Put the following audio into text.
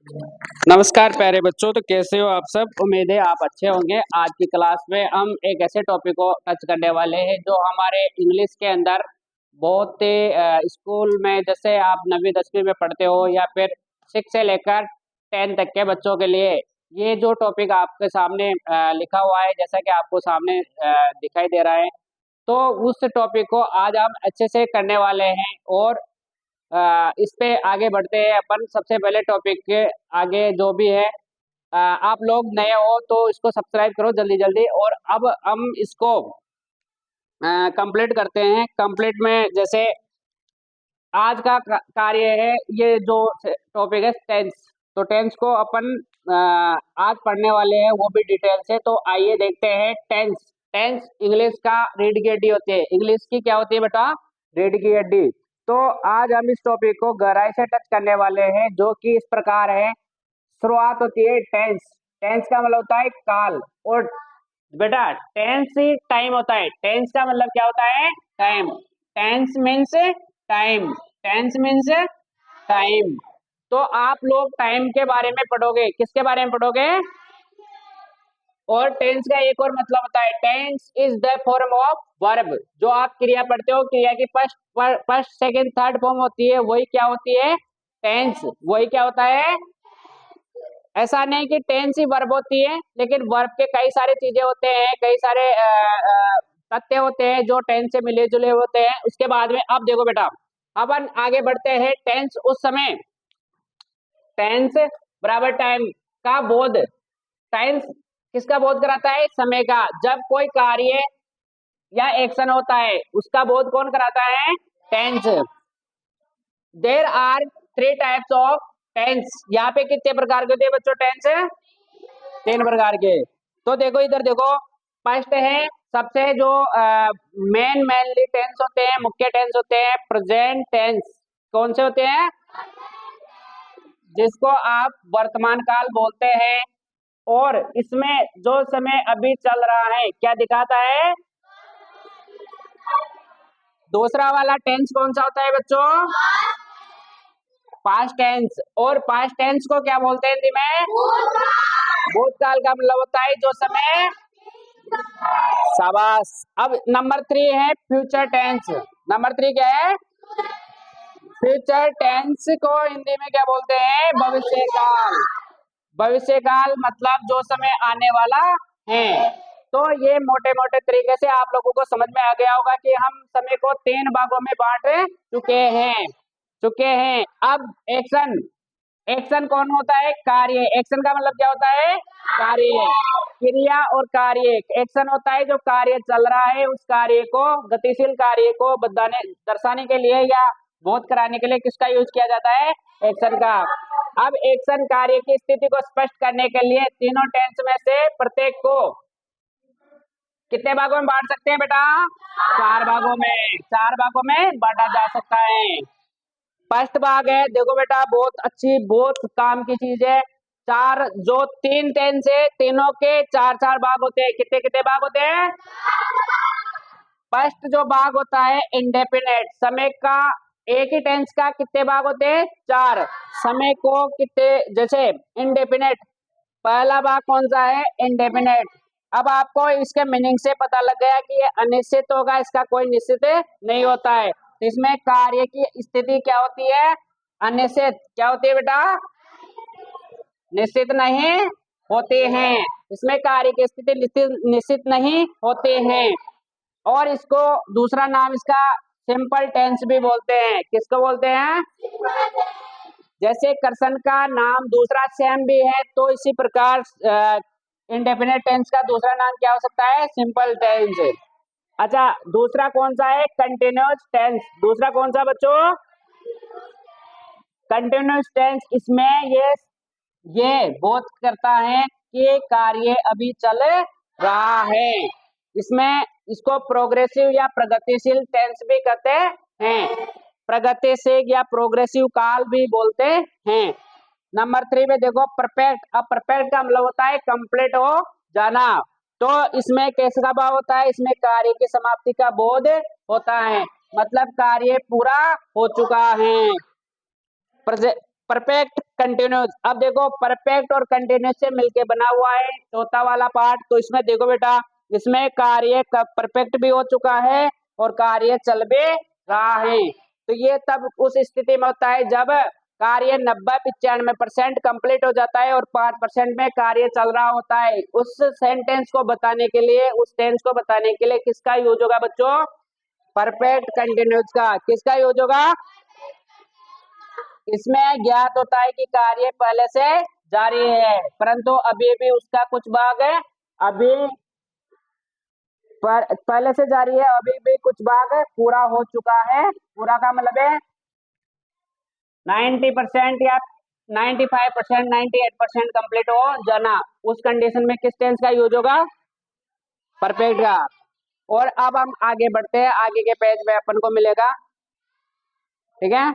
नमस्कार प्यारे बच्चों। तो कैसे हो आप सब? उम्मीद है आप अच्छे होंगे। आज की क्लास में हम एक ऐसे टॉपिक को टच करने वाले हैं जो हमारे इंग्लिश के अंदर बहुत स्कूल में, जैसे आप 9वीं 10वीं में पढ़ते हो या फिर 6 से लेकर 10 तक के बच्चों के लिए ये जो टॉपिक आपके सामने लिखा हुआ है, जैसा कि आपको सामने दिखाई दे रहा है, तो उस टॉपिक को आज हम अच्छे से करने वाले हैं। और इस पे आगे बढ़ते हैं अपन। सबसे पहले टॉपिक के आगे जो भी है, आप लोग नए हो तो इसको सब्सक्राइब करो जल्दी जल्दी। और अब हम इसको कंप्लीट करते हैं। कंप्लीट में जैसे आज का कार्य है, ये जो टॉपिक है टेंस, तो टेंस को अपन आज पढ़ने वाले हैं, वो भी डिटेल से। तो आइए देखते हैं टेंस। टेंस इंग्लिश का रीढ़ की हड्डी होती है। इंग्लिश की क्या होती है बेटा? रीढ़ की हड्डी। तो आज हम इस टॉपिक को गहराई से टच करने वाले हैं, जो कि इस प्रकार है। शुरुआत होती है टेंस। टेंस का मतलब होता है काल। और बेटा टेंस ही टाइम होता है। टेंस का मतलब क्या होता है? Time. Tense means time. Tense means time. तो आप लोग टाइम के बारे में पढ़ोगे। किसके बारे में पढ़ोगे? और टेंस का एक और मतलब होता है, tense is the form of verb. जो आप क्रिया पढ़ते हो, क्रिया की फर्स्ट सेकंड थर्ड फॉर्म होती है, वही क्या होती है? टेंस। वही क्या होता है? ऐसा नहीं कि टेंस ही वर्ब होती है, लेकिन वर्ब के कई सारे चीजें होते हैं, कई सारे तथ्य होते हैं जो टेंस से मिले जुले होते हैं। उसके बाद में अब देखो बेटा, अपन आगे बढ़ते हैं। टेंस उस समय, टेंस बराबर टाइम का बोध। टेंस किसका बोध कराता है? समय का। जब कोई कार्य या एक्शन होता है, उसका बोध कौन कराता है? Tense. There are 3 types of tense. यहाँ पे कितने प्रकार के होते हैं बच्चों टेंस? 3 प्रकार के। तो देखो इधर देखो, फर्स्ट है सबसे जो मेनली टेंस होते हैं, मुख्य टेंस होते हैं प्रेजेंट टेंस। कौन से होते हैं? जिसको आप वर्तमान काल बोलते हैं। और इसमें जो समय अभी चल रहा है क्या दिखाता है? दूसरा वाला टेंस कौन सा होता है बच्चों? Past tense. और पास्ट टेंस को क्या बोलते हैं हिंदी में? भूतकाल का मतलब होता है जो समय। शाबाश। अब नंबर 3 है फ्यूचर टेंस। नंबर 3 क्या है? फ्यूचर टेंस को हिंदी में क्या बोलते हैं? भविष्य काल। भविष्य काल मतलब जो समय आने वाला है। तो ये मोटे मोटे तरीके से आप लोगों को समझ में आ गया होगा कि हम समय को 3 भागों में बांट चुके हैं। अब एक्शन। एक्शन कौन होता है? कार्य। एक्शन का मतलब क्या होता है? कार्य। क्रिया और कार्य। एक्शन होता है जो कार्य चल रहा है, उस कार्य को, गतिशील कार्य को बताने दर्शाने के लिए या बोध कराने के लिए किसका यूज किया जाता है? एक्शन का। अब एक्शन कार्य की स्थिति को स्पष्ट करने के लिए तीनों टेंस में से प्रत्येक को कितने भागों में बांट सकते हैं बेटा? 4 भागों में। 4 भागों में बांटा जा सकता है। फर्स्ट भाग है, देखो बेटा बहुत अच्छी, बहुत काम की चीज है। चार जो 3 टेंस है, तीनों के 4 भाग होते हैं। कितने कितने भाग होते हैं? फर्स्ट जो भाग होता है इंडेफिनेट समय का, एक ही टेंस का कितने भाग होते हैं? 4। समय को कितने, जैसे इंडेफिनेट, पहला भाग कौन सा है? इंडेफिनेट। अब आपको इसके मीनिंग से पता लग गया कि ये अनिश्चित होगा, इसका कोई निश्चित नहीं होता है। तो इसमें कार्य की स्थिति क्या होती है? अनिश्चित। क्या होती है बेटा? निश्चित नहीं होते हैं। इसमें कार्य की स्थिति निश्चित नहीं होते हैं। और इसको दूसरा नाम इसका सिंपल टेंस भी बोलते हैं। किसको बोलते हैं? जैसे कर्सन का नाम दूसरा सेम भी है, तो इसी प्रकार इंडेफिनेट टेंस का दूसरा नाम क्या हो सकता है? Simple tense. अच्छा, दूसरा कौन सा है? Continuous tense. दूसरा कौन सा बच्चों? Continuous tense. इसमें ये बोध करता है कि कार्य अभी चल रहा है। इसमें इसको प्रोग्रेसिव या प्रगतिशील टेंस भी कहते हैं। प्रगतिशील या प्रोग्रेसिव काल भी बोलते हैं। नंबर 3 में देखो परफेक्ट। अब परफेक्ट का मतलब होता है कंप्लीट हो जाना। तो इसमें कैसा भाव होता है? इसमें कार्य की समाप्ति का बोध होता है, मतलब कार्य पूरा हो चुका है। Perfect continuous. अब देखो परफेक्ट और कंटिन्यूस से मिलके बना हुआ है चौथा वाला पार्ट। तो इसमें देखो बेटा, इसमें कार्य परफेक्ट भी हो चुका है और कार्य चल भी रहा है। तो ये तब उस स्थिति में होता है जब कार्य 90-95% कंप्लीट हो जाता है और 5% में कार्य चल रहा होता है। उस सेंटेंस को बताने के लिए, उस टेंस को बताने के लिए किसका यूज होगा बच्चों? परफेक्ट कंटिन्यूस का। किसका यूज होगा? इसमें ज्ञात होता है कि कार्य पहले से जारी है, परंतु अभी भी उसका कुछ भाग है अभी पहले से जारी है, अभी भी कुछ भाग पूरा हो चुका है। पूरा का मतलब है 90% या 95%, 98% कंप्लीट हो जाना। उस कंडीशन में किस टेंस का यूज होगा? परफेक्ट का। और अब हम आगे बढ़ते हैं, आगे के पेज में अपन को मिलेगा, ठीक है।